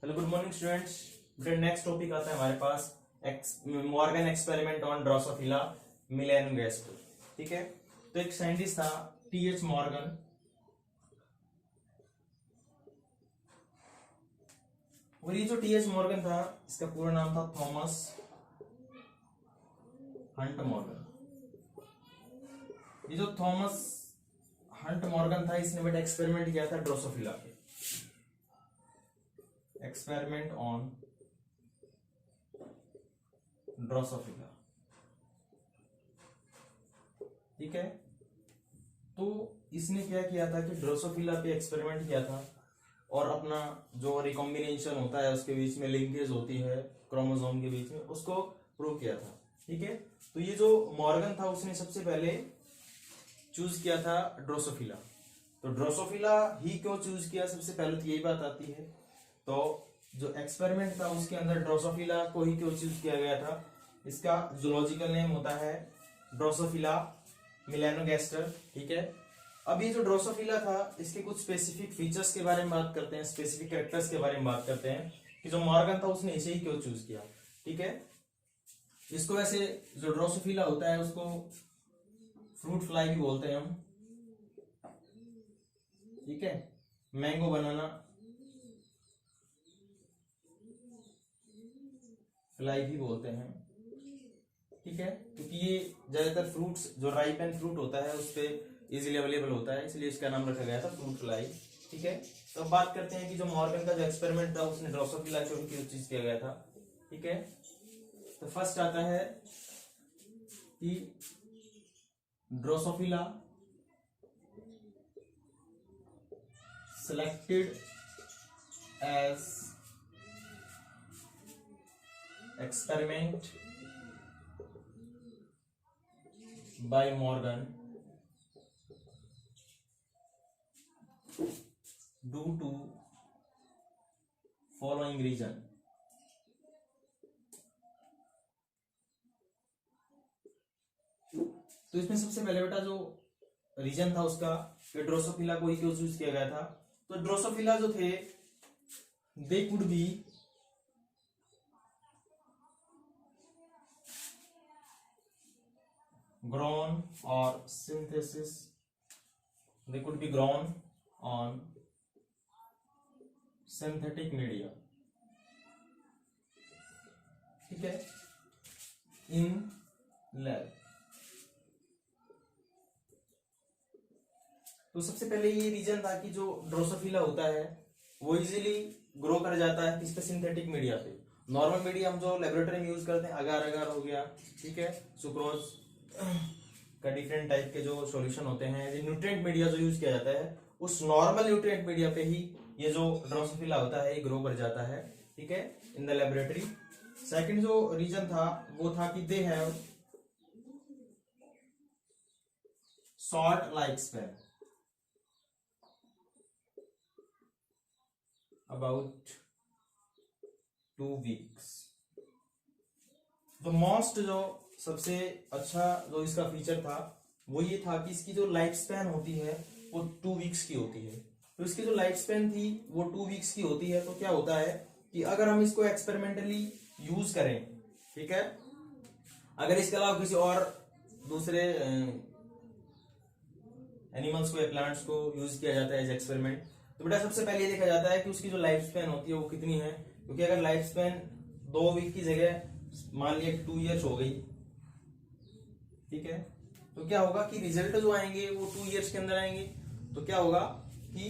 Hello good morning students. फिर next topic आता है हमारे पास Morgan experiment on Drosophila melanogaster. ठीक है, तो एक साइंटिस्ट था टीएच मॉर्गन। और ये जो टीएच मॉर्गन था इसका पूरा नाम था थॉमस हंट मॉर्गन। ये जो थॉमस हंट मॉर्गन था इसने बट एक्सपेरिमेंट किया था ड्रोसोफिला पे। Experiment on Drosophila. ठीक है, तो इसने क्या किया था कि ड्रोसोफिला पे एक्सपेरिमेंट किया था और अपना जो रिकॉम्बिनेशन होता है उसके बीच में लिंकेज होती है क्रोमोसोम के बीच में, उसको प्रूव किया था। ठीक है, तो ये जो मॉर्गन था उसने सबसे पहले चूज किया था ड्रोसोफिला। तो ड्रोसोफिला ही क्यों चूज किया, सबसे पहले तो यही बात आती है। तो जो एक्सपेरिमेंट था उसके अंदर ड्रोसोफिला को ही क्यों चूज किया गया था, इसका जूलॉजिकल नेम होता है ड्रोसोफिला मेलानोगास्टर। ठीक है, अब ये जो ड्रोसोफिला था इसके कुछ स्पेसिफिक फीचर्स के बारे में बात करते हैं, स्पेसिफिक कैरेक्टर्स के बारे में बात करते हैं कि जो मॉर्गन था उसने इसे ही क्यों चूज किया। ठीक है, इसको वैसे जो ड्रोसोफिला होता है उसको फ्रूट फ्लाई भी बोलते हैं हम। ठीक है, मैंगो बनाना फ्लाई भी बोलते हैं। ठीक है, क्योंकि ये ज्यादातर फ्रूट्स जो राइप एंड फ्रूट होता है उस पे इजीली अवेलेबल होता है, इसलिए इसका नाम रखा गया था फ्रूट फ्लाई। ठीक है, तो अब बात करते हैं कि जो मॉर्गन का जो एक्सपेरिमेंट था उसने ड्रोसोफिला क्यों चीज किया गया था। ठीक है, तो फर्स्ट आता है कि Drosophila selected as experiment by Morgan due to following reason। तो इसमें सबसे पहले बेटा जो रीजन था उसका कि ड्रोसोफिला को ही क्यों चूज किया गया था। तो ड्रोसोफिला जो थे they could be grown or synthesis, they could be grown on synthetic media। ठीक है, in lab। तो सबसे पहले ये रीजन था कि जो ड्रोसोफिला होता है वो इजीली ग्रो कर जाता है किस पे, सिंथेटिक मीडिया पे। नॉर्मल मीडिया हम जो लेबोरेटरी में यूज करते हैं अगार अगार हो गया, ठीक है, सुक्रोज का डिफरेंट टाइप के जो सॉल्यूशन होते हैं, ये न्यूट्रिएंट मीडिया जो यूज किया जाता है उस नॉर्मल न्यूट्रिएंट मीडिया पे ही ये जो ड्रोसोफिला होता है ये ग्रो कर जाता है। ठीक है, इन द लेबोरेटरी। सेकंड जो रीजन था वो था कि they have short life span, about 2 weeks। तो मोस्ट जो सबसे अच्छा जो इसका फीचर था वो ये था कि इसकी जो लाइफ स्पैन होती है वो 2 वीक्स की होती है। तो इसकी जो लाइफ स्पैन थी वो 2 वीक्स की होती है। तो क्या होता है कि अगर हम इसको एक्सपेरिमेंटली यूज करें, ठीक है, अगर इसके अलावा किसी और दूसरे एनिमल्स को या प्लांट्स को यूज किया जाता है एज एक्सपेरिमेंट, तो बेटा सबसे पहले ये देखा जाता है कि उसकी जो लाइफ स्पैन होती है वो कितनी है। क्योंकि अगर लाइफ स्पैन 2 वीक की जगह मान लिया 2 ईयर्स हो गई, ठीक है, तो क्या होगा कि रिजल्ट जो आएंगे वो 2 ईयर्स के अंदर आएंगे। तो क्या होगा कि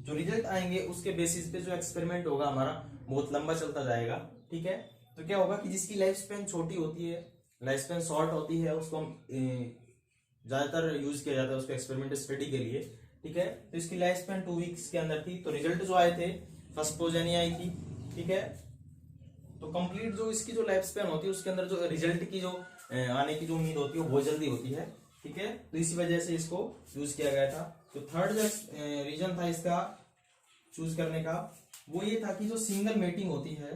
जो रिजल्ट आएंगे उसके बेसिस पे जो एक्सपेरिमेंट होगा हमारा बहुत लंबा चलता जाएगा। ठीक है, तो क्या होगा कि जिसकी लाइफ स्पैन छोटी होती है, लाइफ स्पैन शॉर्ट होती है, उसको हम ज्यादातर यूज किया जाता है उसको एक्सपेरिमेंट स्टडी के लिए। ठीक है, तो इसकी लाइफ स्पैन 2 वीक्स के अंदर थी। तो रिजल्ट जो आए थे फर्स्ट प्रोजेनी आई थी। ठीक है, तो कंप्लीट जो इसकी जो लाइफ स्पैन होती है उसके अंदर जो रिजल्ट की जो आने की जो उम्मीद होती है वो बहुत जल्दी होती है। ठीक है, तो इसी वजह से इसको यूज किया गया था। तो थर्ड जो रीजन था इसका चूज करने का वो ये था कि जो सिंगल मेटिंग होती है,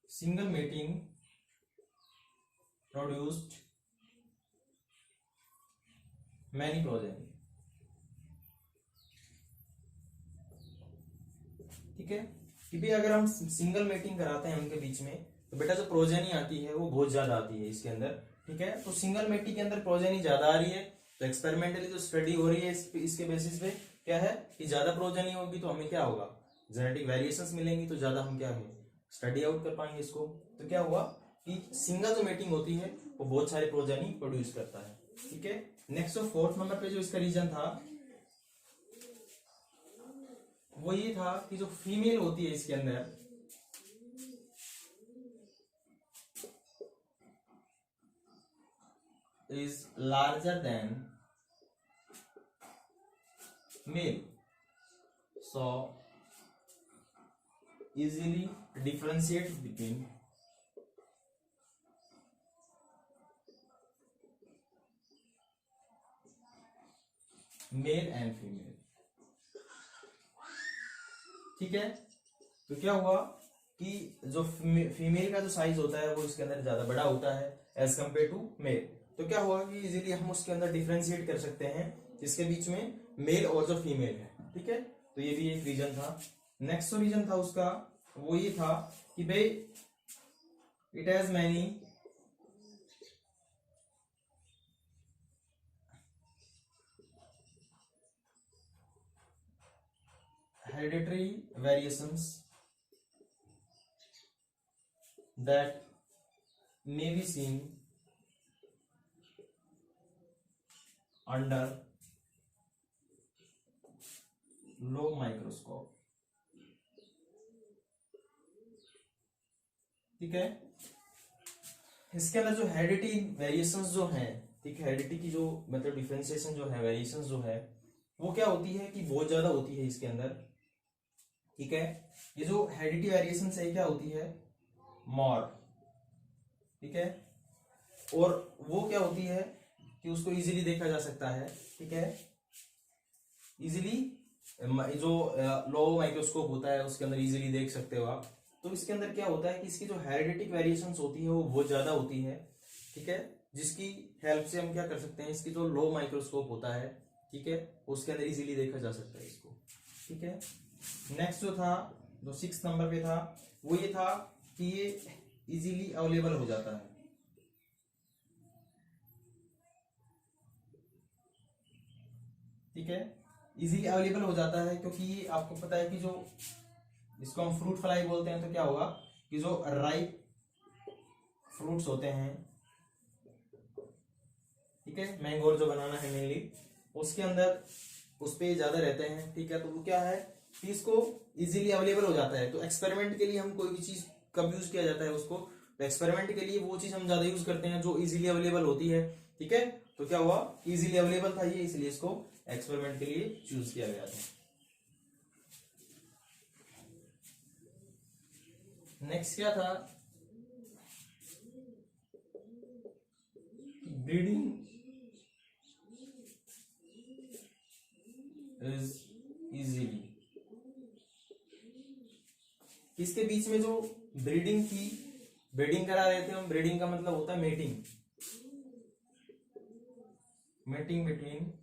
single mating produced many progeny. ठीक है, कि भाई अगर हम सिंगल मेटिंग कराते हैं उनके बीच में तो बेटा जो प्रोजेनी आती है वो बहुत ज्यादा आती है इसके अंदर, ठीक है। तो सिंगल मेटिंग के अंदर प्रोजेनी ज्यादा आ रही है, तो एक्सपेरिमेंटली जो स्टडी हो रही है इसके बेसिस पे क्या है कि ज्यादा प्रोजेनी होगी तो हमें क्या होगा, जेनेटिक वेरिएशंस मिलेंगी, तो ज्यादा हम क्या है स्टडी आउट कर पाएंगे इसको। तो क्या हुआ कि सिंगल जो मेटिंग होती है वो बहुत सारे प्रोजेनी प्रोड्यूस करता है, ठीक है। नेक्स्ट जो फोर्थ नंबर पे जो इसका रीजन था वो ये था कि जो फीमेल होती है इसके अंदर is larger than male, so easily differentiate between male and female, ठीक है। तो क्या हुआ कि जो फीमेल का जो साइज होता है वो इसके अंदर ज्यादा बड़ा होता है एज कंपेयर टू मेल। तो क्या हुआ कि इजीली हम उसके अंदर डिफरेंशिएट कर सकते हैं इसके बीच में मेल और जो फीमेल है, ठीक है। तो ये भी एक रीजन था। नेक्स्ट जो रीजन था उसका वो ये था कि भाई it has many hereditary variations that may be seen under low microscope, ठीक है। इसके अंदर जो हेरिडिटी वेरिएशंस जो है, ठीक है, हेरिडिटी की जो मतलब डिफरेंशिएशन जो है, वेरिएशंस जो है वो क्या होती है कि बहुत ज्यादा होती है इसके अंदर, ठीक है। ये जो हेरिडिटी वेरिएशन है क्या होती है मॉर, ठीक है। और वो क्या होती है कि उसको इजीली देखा जा सकता है, ठीक है, इजीली जो लो माइक्रोस्कोप होता है उसके अंदर इजीली देख सकते हो आप। तो इसके अंदर क्या होता है कि इसकी जो हेरिडिटिक वेरिएशंस होती है वो बहुत ज्यादा होती है, ठीक है, जिसकी हेल्प से हम क्या कर सकते हैं इसकी जो लो माइक्रोस्कोप होता है, ठीक है, उसके अंदर इजीली देखा जा सकता है इसको, ठीक है। नेक्स्ट जो था जो 6 नंबर पे था वो ये था कि ये इजीली अवेलेबल हो जाता है, ठीक है, इजीली अवेलेबल हो जाता है क्योंकि ये आपको पता है कि जो इसको हम फ्रूट फ्लाई बोलते हैं। तो क्या होगा कि जो राइप फ्रूट्स होते हैं, ठीक है, मैंगो जो बनाना है मेनली उसके अंदर उस पे ज्यादा रहते हैं, ठीक है। तो वो क्या है कि इसको इजीली अवेलेबल हो जाता है। तो एक्सपेरिमेंट के लिए हम कोई भी चीज कब यूज किया जाता है उसको, तो एक्सपेरिमेंट के लिए वो चीज हम ज्यादा यूज करते हैं जो इजीली अवेलेबल होती है, ठीक है। तो क्या हुआ इजीली अवेलेबल था ये, इसलिए इसको एक्सपेरिमेंट के लिए चूज किया गया था। नेक्स्ट क्या था, ब्रीडिंग इज इजीली, इसके बीच में जो ब्रीडिंग थी, ब्रीडिंग करा रहे थे हम, ब्रीडिंग का मतलब होता है mating, mating between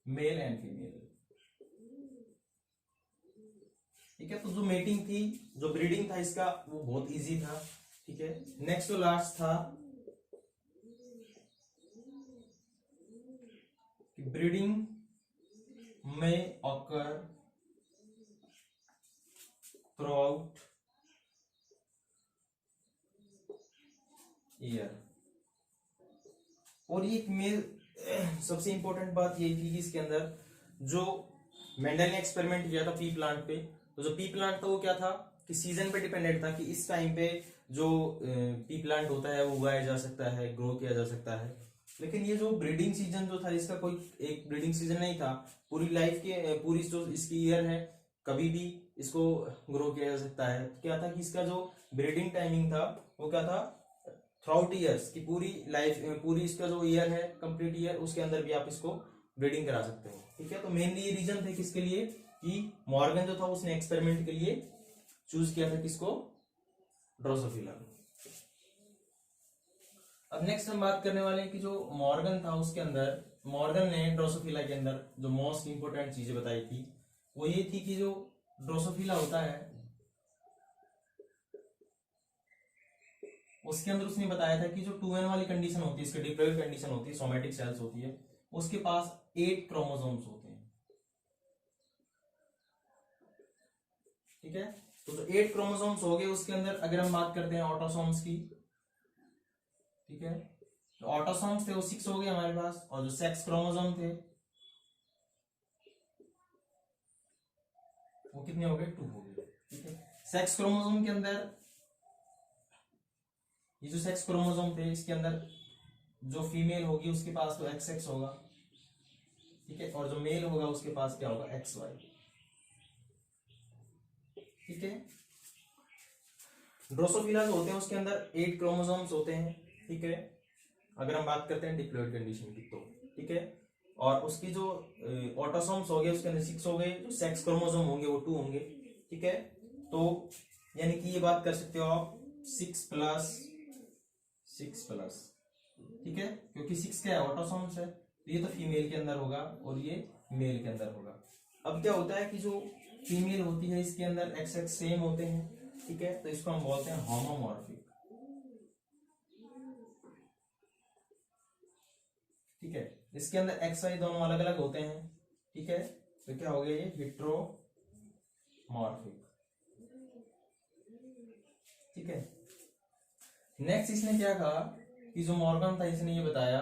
male and female, ठीक है। तो जो मेटिंग थी, जो ब्रीडिंग था इसका वो बहुत इजी था, ठीक है। नेक्स्ट तो लास्ट था ब्रीडिंग में ऑकर थ्रूआउट ईयर। और ये मेल सबसे इंपॉर्टेंट बात ये थी कि इसके अंदर जो मेंडल ने एक्सपेरिमेंट किया था पी प्लांट पे, तो जो पी प्लांट था वो क्या था कि सीजन पे डिपेंडेंट था कि इस टाइम पे जो पी प्लांट होता है वो उगाया जा सकता है, ग्रो किया जा सकता है। लेकिन ये जो ब्रीडिंग सीजन जो था इसका कोई एक ब्रीडिंग सीजन नहीं था, पूरी लाइफ के पूरी जो इसकी ईयर है कभी भी इसको ग्रो किया जा सकता है। तो क्या था कि इसका जो ब्रीडिंग टाइमिंग था वो क्या था थ्राउट ईयर्स की पूरी लाइफ, पूरी इसका जो ईयर है कंप्लीट ईयर उसके अंदर भी आप इसको ब्रीडिंग करा सकते हो, ठीक है। तो मेनली ये रीजन थे किसके लिए कि मॉर्गन जो था उसने एक्सपेरिमेंट के लिए चूज किया था किसको, ड्रोसोफिला। अब नेक्स्ट हम बात करने वाले हैं कि जो मॉर्गन था उसके अंदर, मॉर्गन ने ड्रोसोफिला के अंदर जो मोस्ट इंपोर्टेंट चीजें बताई थी वो ये थी कि जो ड्रोसोफिला होता है, उसके अंदर उसने बताया था कि जो 2n वाली कंडीशन होती है, इसकी डिप्लॉइड कंडीशन होती है, सोमेटिक सेल्स होती है, उसके पास 8 क्रोमोसोम्स होते हैं। ठीक है, तो जो 8 क्रोमोसोम्स हो गए उसके अंदर अगर हम बात करते हैं ऑटोसोम्स की, ठीक है, तो ऑटोसोम्स थे वो 6 हो गए हमारे पास, और जो सेक्स क्रोमोसोम थे वो कितने हो गए, 2 हो गए। ठीक है, सेक्स क्रोमोसोम के अंदर ये जो सेक्स क्रोमोसोम थे इसके अंदर जो फीमेल होगी उसके पास तो XX होगा, ठीक है, और जो मेल होगा उसके पास क्या होगा, XY। ठीक है, ड्रोसोफिला जो होते हैं उसके अंदर 8 क्रोमोसोम्स होते हैं। ठीक है, अगर हम बात करते हैं डिप्लॉइड कंडीशन की तो, ठीक है, और उसकी जो ऑटोसोम्स हो गए उसके अंदर 6 हो गए, जो सेक्स क्रोमोसोम होंगे वो 2 होंगे। ठीक है, तो यानी कि ये बात कर सकते हो आप 6+6+, ठीक है, क्योंकि 6 क्या है, ऑटोसोम्स है, तो ये तो फीमेल के अंदर होगा और ये मेल के अंदर होगा। अब क्या होता है कि जो फीमेल होती है इसके अंदर XX सेम होते हैं। ठीक है, तो इसको हम बोलते हैं होमोमॉर्फिक। ठीक है, इसके अंदर XY दोनों अलग अलग होते हैं। ठीक है, तो क्या हो गया ये हेट्रोमॉर्फिक। ठीक है, नेक्स्ट इसने क्या कहा कि जो मॉर्गन था इसने ये बताया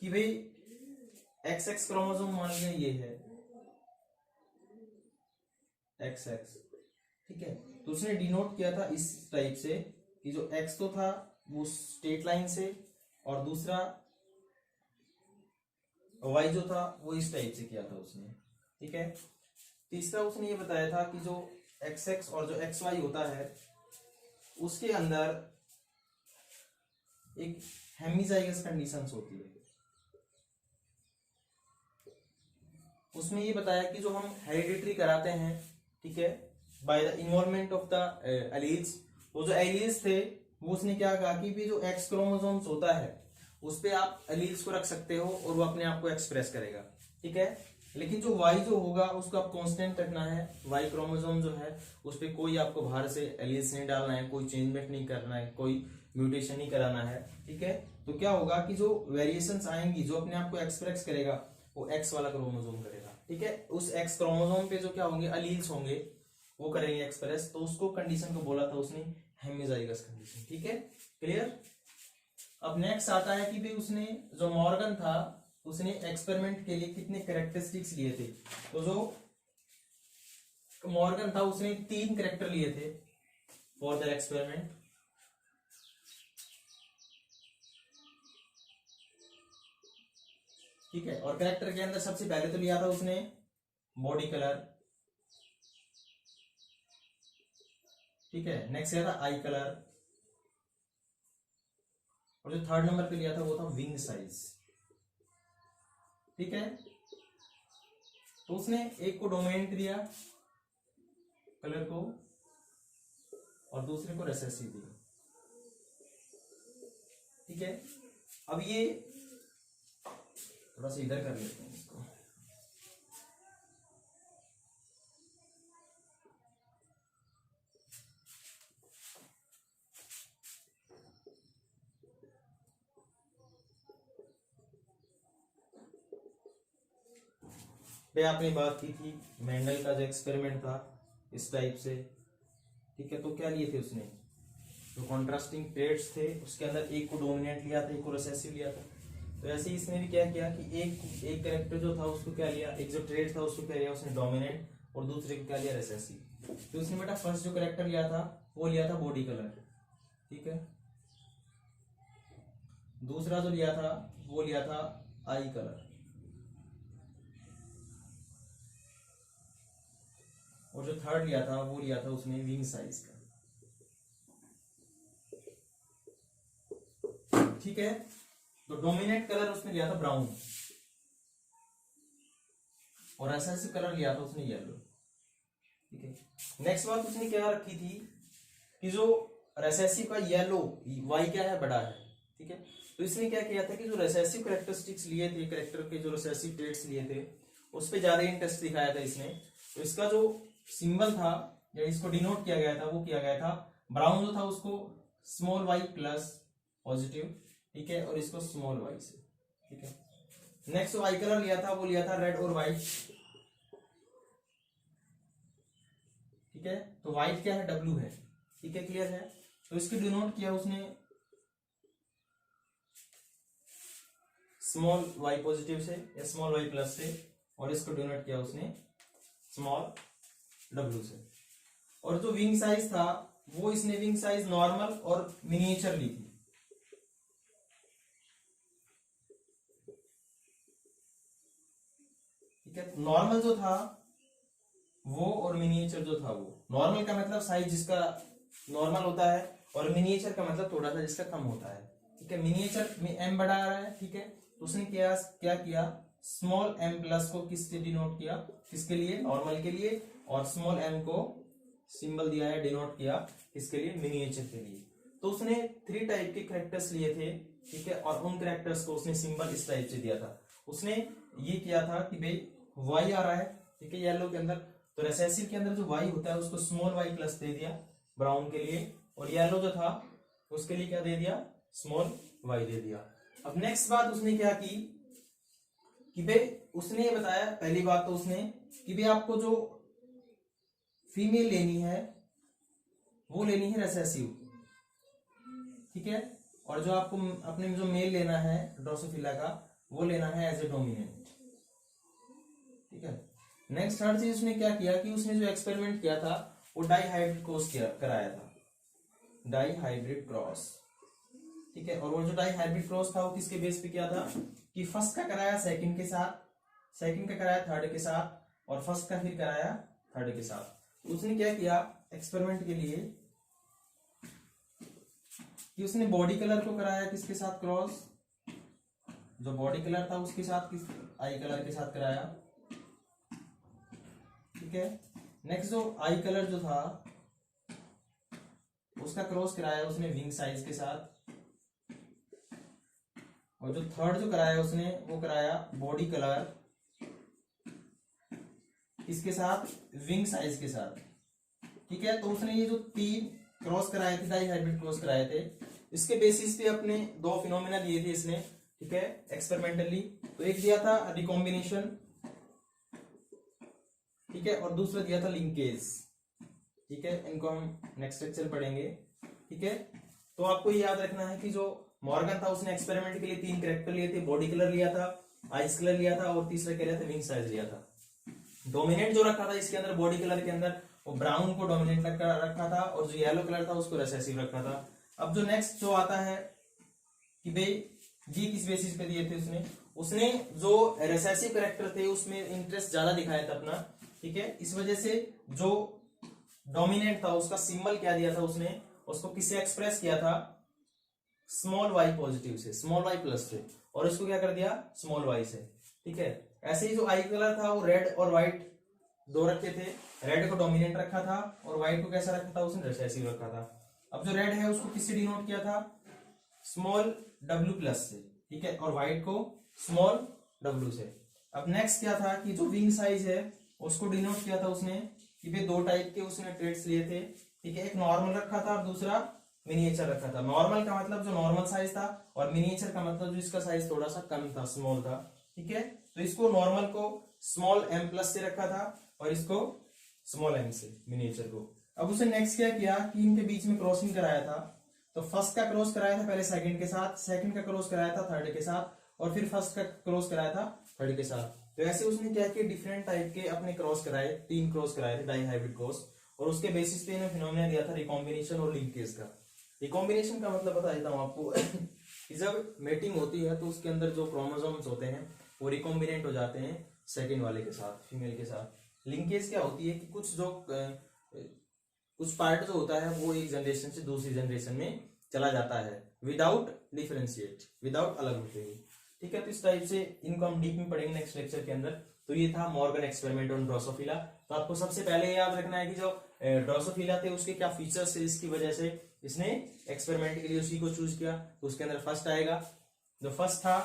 कि भाई XX क्रोमोसोम मान लिया ये है XX। ठीक है, तो उसने डिनोट किया था इस टाइप से कि जो X तो था वो स्ट्रेट लाइन से, और दूसरा Y जो था वो इस टाइप से किया था उसने। ठीक है, तीसरा उसने ये बताया था कि जो XX और जो XY होता है उसके अंदर एक हेमिजाइगस कंडीशंस होती है। उसमें ये बताया कि जो हम हेरिडिटरी कराते हैं, ठीक है, by the involvement of the alleles, वो जो एलील्स थे वो उसने क्या कहा कि भी जो X क्रोमोसोम्स होता है उस पे आप एलील्स को रख सकते हो और वो अपने आप को एक्सप्रेस करेगा। ठीक है, लेकिन जो Y जो होगा उसको आप कांस्टेंट रखना है। Y क्रोमोसोम जो है उस पे कोई आपको बाहर से एलील्स नहीं डालना है, कोई चेंजमेंट नहीं करना है, कोई म्यूटेशन नहीं कराना है। ठीक है, तो क्या होगा कि जो वेरिएशंस आएंगी जो अपने आप को एक्सप्रेस करेगा वो X वाला क्रोमोसोम करेगा। ठीक है, उस X क्रोमोसोम पे जो क्या होंगे, एलील्स होंगे, वो करेंगे एक्सप्रेस, तो उसको कंडीशन को बोला था उसने हेमिजाइगस कंडीशन। ठीक है, क्लियर। अब नेक्स्ट आता है कि भाई उसने जो मॉर्गन था उसने एक्सपेरिमेंट के लिए कितने कैरेक्टरिस्टिक्स लिए थे। तो जो मॉर्गन था उसने 3 कैरेक्टर लिए थे फॉर द एक्सपेरिमेंट। ठीक है, और कैरेक्टर के अंदर सबसे पहले तो लिया था उसने बॉडी कलर। ठीक है, नेक्स्ट लिया था आई कलर, और जो थर्ड नंबर पे लिया था वो था विंग साइज। ठीक है, तो उसने एक को डोमिनेंट दिया कलर को और दूसरे को रेसेसिव दिया। ठीक है, अब ये थोड़ा सा इधर कर लेते हैं इसको। भाई आपने बात की थी मेंडल का जो एक्सपेरिमेंट था इस टाइप से। ठीक है, तो क्या लिए थे उसने, जो कॉन्ट्रास्टिंग ट्रेड्स थे उसके अंदर एक को डोमिनेंट लिया था, एक को रिसेसिव लिया था। तो ऐसे ही इसने भी क्या किया कि एक कैरेक्टर जो था उसको क्या लिया, एक जो ट्रेड था उसको क्या लिया उसने डोमिनेंट, और दूसरे को क्या लिया रिसेसिव। तो उसने बेटा फर्स्ट जो कैरेक्टर लिया था वो लिया था बॉडी कलर। ठीक है, दूसरा जो लिया था वो लिया था आई कलर, और जो थर्ड लिया था वो लिया था उसने विंग साइज का। ठीक है, तो डोमिनेंट कलर उसने लिया था ब्राउन, और ऐसा कलर लिया था उसने येलो। ठीक है, नेक्स्ट बात उसने क्या रखी थी कि जो रेसेसिव का येलो, वाई क्या है, बड़ा है। ठीक है, तो इसने क्या किया था कि जो रेसेसिव कैरेक्टरिस्टिक्स लिए थे, कैरेक्टर के जो रेसेसिव ट्रेट्स लिए थे उस पे ज्यादा इंटरेस्ट दिखाया था इसने। तो इसका जो सिंबल था या इसको डिनोट किया गया था वो किया गया था, ब्राउन जो था उसको स्मॉल वाई प्लस पॉजिटिव, ठीक है, और इसको स्मॉल वाई से, ठीक है। नेक्स्ट जो आई कलर लिया था वो लिया था रेड और व्हाइट, ठीक है। तो व्हाइट क्या है, डब्लू है, ठीक है, क्लियर है। तो इसको डिनोट किया उसने स्मॉल वाई पॉजिटिव से या स्मॉल वाई प्लस से, और इसको डिनोट किया उसने स्मॉल डब्लू से। और जो विंग साइज था वो इसने विंग साइज नॉर्मल और मिनिएचर ली थी, ठीक है। नॉर्मल जो था वो और मिनिएचर जो था वो, नॉर्मल का मतलब साइज जिसका नॉर्मल होता है और मिनिएचर का मतलब थोड़ा सा जिसका कम होता है, ठीक है। मिनिएचर में एम बड़ा आ रहा है, ठीक है, तो उसने क्या किया स्मॉल एम प्लस को किससे डिनोट किया, किसके लिए, नॉर्मल के लिए, और स्मॉल एम को सिंबल दिया है, डिनोट किया किसके लिए, मिनिएचर के लिए। तो उसने 3 टाइप के कैरेक्टर्स लिए थे, ठीक है, और उन कैरेक्टर्स को उसने सिंबल इस टाइप से दिया था। उसने ये किया था कि भाई वाई आ रहा है, ठीक है, येलो के अंदर, तो रेसेसिव के अंदर जो वाई होता है उसको स्मॉल वाई प्लस दे दिया ब्राउन के लिए, और येलो जो था उसके लिए क्या दे दिया, स्मॉल वाई दे दिया। अब नेक्स्ट बात उसने क्या की कि भाई उसने ये बताया, पहली बात तो उसने कि भाई आपको जो फीमेल लेनी है वो लेनी है रेसेसिव, ठीक है, और जो आपको अपने जो मेल लेना है ड्रोसोफिला का वो लेना है एज ए डोमिनेंट, ठीक है। नेक्स्ट थर्ड चीज उसने क्या किया कि उसने जो एक्सपेरिमेंट किया था वो डाई हाइब्रिड क्रॉस कराया था, डाई हाइब्रिड क्रॉस, ठीक है। और वो जो डाई हाइब्रिड क्रॉस था वो किसके बेस पे किया था कि फर्स्ट का कराया सेकंड के साथ, सेकंड का कराया थर्ड के साथ, और फर्स्ट का फिर कराया थर्ड के साथ। तो उसने क्या किया एक्सपेरिमेंट के लिए कि उसने बॉडी कलर को कराया किसके साथ क्रॉस, जो बॉडी कलर था उसके साथ किस आई कलर के साथ कराया, ठीक है। नेक्स्ट जो आई कलर जो था उसका क्रॉस कराया उसने विंग साइज के साथ, और जो थर्ड जो कराया उसने वो कराया बॉडी कलर इसके साथ विंग साइज के साथ, ठीक है। तो उसने ये जो 3 क्रॉस कराए थे, डाई हाइब्रिड क्रॉस कराए थे, इसके बेसिस पे अपने 2 फिनोमेना दिए थे इसने, ठीक है, एक्सपेरिमेंटली। तो एक दिया था रिकॉम्बिनेशन, ठीक है, और दूसरा दिया था लिंकेज, ठीक है। इनको हम नेक्स्ट लेक्चर पढ़ेंगे, ठीक है। तो आपको ये याद रखना है कि जो मॉर्गन था उसने एक्सपेरिमेंट के लिए 3 कैरेक्टर लिए थे, बॉडी कलर लिया था, आइस कलर लिया था, और तीसरा क्या लिया था, विंग साइज लिया था। डोमिनेंट जो रखा था इसके अंदर बॉडी कलर के अंदर वो ब्राउन को डोमिनेंट रखा था, और जो येलो कलर था उसको रिसेसिव रखा था। अब जो नेक्स्ट जो आता है कि भाई ये किस बेसिस पे दिए थे उसने जो रिसेसिव कैरेक्टर थे उसमें इंटरेस्ट ज्यादा दिखाया था अपना, ठीक है। इस वजह से जो डोमिनेंट था उसका सिंबल क्या दिया था उसने, उसको किससे एक्सप्रेस किया था, स्मॉल वाई पॉजिटिव से, स्मॉल वाई प्लस से, और इसको क्या कर दिया स्मॉल वाई से, ठीक है। ऐसे ही जो आई कलर था वो रेड और व्हाइट 2 रखे थे, रेड को डोमिनेंट रखा था और व्हाइट को कैसा रखा था उसने रिसेसिव रखा था। अब जो रेड है उसको किससे डिनोट किया था, स्मॉल डब्ल्यू प्लस से, ठीक है, और व्हाइट को स्मॉल डब्ल्यू से। अब नेक्स्ट क्या था कि जो विंग साइज है उसको डिनोट किया था उसने कि भाई 2 टाइप के उसने ट्रेड्स लिए थे, ठीक है, एक नॉर्मल रखा था और दूसरा मिनिएचर रखा था। नॉर्मल का मतलब जो नॉर्मल साइज था, और मिनिएचर का मतलब जो इसका साइज थोड़ा सा कम था, स्मॉल था, ठीक है। तो इसको नॉर्मल को स्मॉल एम प्लस से रखा था और इसको स्मॉल एम से, मिनिएचर को। अब उसने नेक्स्ट क्या किया कि इनके बीच में क्रॉसिंग कराया था। तो फर्स्ट का क्रॉस कराया था पहले सेकंड के साथ, सेकंड का क्रॉस कराया था थर्ड के साथ, और फिर फर्स्ट का क्रॉस कराया था थर्ड के साथ। तो ऐसे उसने क्या किया डिफरेंट टाइप के अपने क्रॉस कराए, 3 क्रॉस कराए थे डाई हाइब्रिड क्रॉस, और उसके बेसिस पे इन्हें फिनोमेना दिया था रिकॉम्बिनेशन और लिंकेज का। रिकॉम्बिनेशन का मतलब बता देता हूँ आपको कि जब मेटिंग होती है तो उसके अंदर जो क्रोमोसोम्स होते हैं वो रिकॉम्बिनेट हो जाते हैं सेकेंड वाले के साथ, फीमेल के साथ। लिंकेज क्या होती है कि कुछ पार्ट जो होता है वो एक जनरेशन से दूसरी जनरेशन में चला जाता है विदाउट डिफरेंशिएट, विदाउट अलग होते हुए, ठीक है। तो इस टाइप से इनको हम डीप में पढ़ेंगे नेक्स्ट लेक्चर के अंदर। तो ये था मॉर्गन एक्सपेरिमेंट ऑन ड्रोसोफिला। तो आपको सबसे पहले याद रखना है कि जो ड्रोसोफिला थे उसके क्या फीचर्स है, इसकी वजह से इसने एक्सपेरिमेंट के लिए उसी को चूज किया। तो उसके अंदर फर्स्ट आएगा, जो फर्स्ट था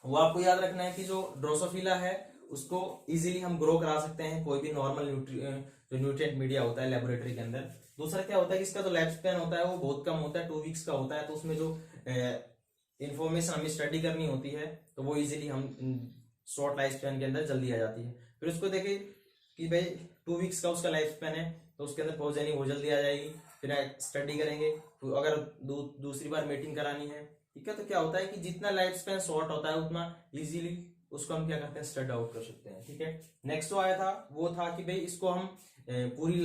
वो आपको याद रखना है कि जो ड्रोसोफिला है उसको इजीली हम ग्रो करा सकते हैं कोई भी नॉर्मल जो न्यूट्रिएंट मीडिया होता है लेबोरेटरी के अंदर। दूसरा क्या होता है कि इसका जो लाइफ स्पैन होता है वो बहुत कम होता है, 2 वीक्स का होता है, तो उसमें जो इंफॉर्मेशन हमें स्टडी करनी होती है तो वो इजीली हम शॉर्ट लाइफ स्पैन के अंदर जल्दी आ जाती है। फिर उसको देखें कि भाई 2 वीक्स का उसका लाइफ स्पैन है तो उसके अंदर प्रोजेनी वो जल्दी आ जाएगी, फिर स्टडी करेंगे। तो अगर दूसरी बार मीटिंग करानी है, ठीक है, तो क्या होता है कि जितना लाइफ स्पैन शॉर्ट होता है उतना इजीली उसको हम क्या करते हैं, स्टडी आउट कर सकते हैं। ठीक है, नेक्स्ट जो आया था वो था कि भाई इसको हम पूरी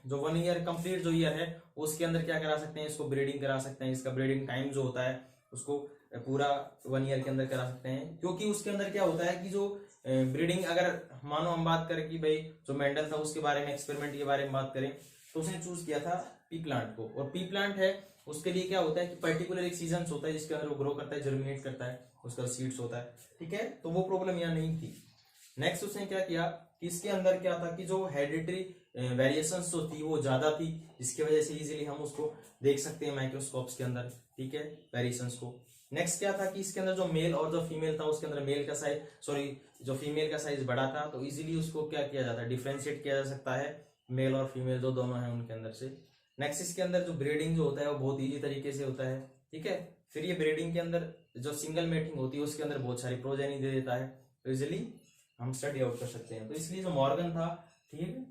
जो 1 ईयर कंप्लीट जो ईयर है उसके अंदर क्या करा सकते हैं, इसको ब्रीडिंग करा सकते हैं। इसका ब्रीडिंग टाइम जो होता है उसको पूरा 1 ईयर के अंदर करा सकते हैं, क्योंकि उसके अंदर क्या होता है कि जो ब्रीडिंग, अगर मानो हम बात करें कि भाई जो मेंडल था उसके बारे में, एक्सपेरिमेंट के बारे में बात करें, तो उसने चूज किया था पी प्लांट को। और पी प्लांट है उसके लिए क्या होता है कि पर्टिकुलर एक सीजन होता है जिसके अंदर वो ग्रो करता है, जर्मिनेट करता है, उसका सीड्स होता है। ठीक है, तो वो प्रॉब्लम यहाँ नहीं थी। नेक्स्ट उसने क्या किया कि इसके अंदर क्या था कि जो हेरिडिटरी वेरिएशंस जो थी वो ज्यादा थी, जिसकी वजह से इजीली हम उसको देख सकते हैं माइक्रोस्कोप्स के अंदर। ठीक है, वेरिएशंस को। नेक्स्ट क्या था कि इसके अंदर जो मेल और जो फीमेल था उसके अंदर मेल का साइज, सॉरी जो फीमेल का साइज बड़ा था, तो इजीली उसको क्या किया जाता है, डिफ्रेंशिएट किया जा सकता है मेल और फीमेल जो दोनों हैं उनके अंदर से। नेक्स्ट इसके अंदर जो ब्रीडिंग जो होता है वो बहुत इजी तरीके से होता है। ठीक है, फिर ये ब्रीडिंग के अंदर जो सिंगल मेटिंग होती है उसके अंदर बहुत सारी प्रोजेनी दे देता है, तो इजिली हम स्टडी आउट कर सकते हैं। तो इसलिए जो मॉर्गन था, ठीक है,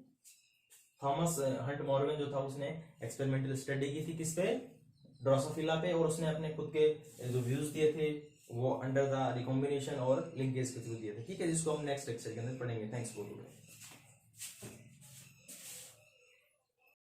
थॉमस हंट मॉर्गन जो था, उसने एक्सपेरिमेंटल स्टडी की थी किस पे, ड्रोसोफिला पे, और उसने अपने खुद के जो व्यूज दिए थे वो अंडर द रिकॉम्बिनेशन और लिंकेज के थ्रू दिए थे। ठीक है, जिसको हम नेक्स्ट लेक्चर के अंदर पढ़ेंगे। Thanks for today.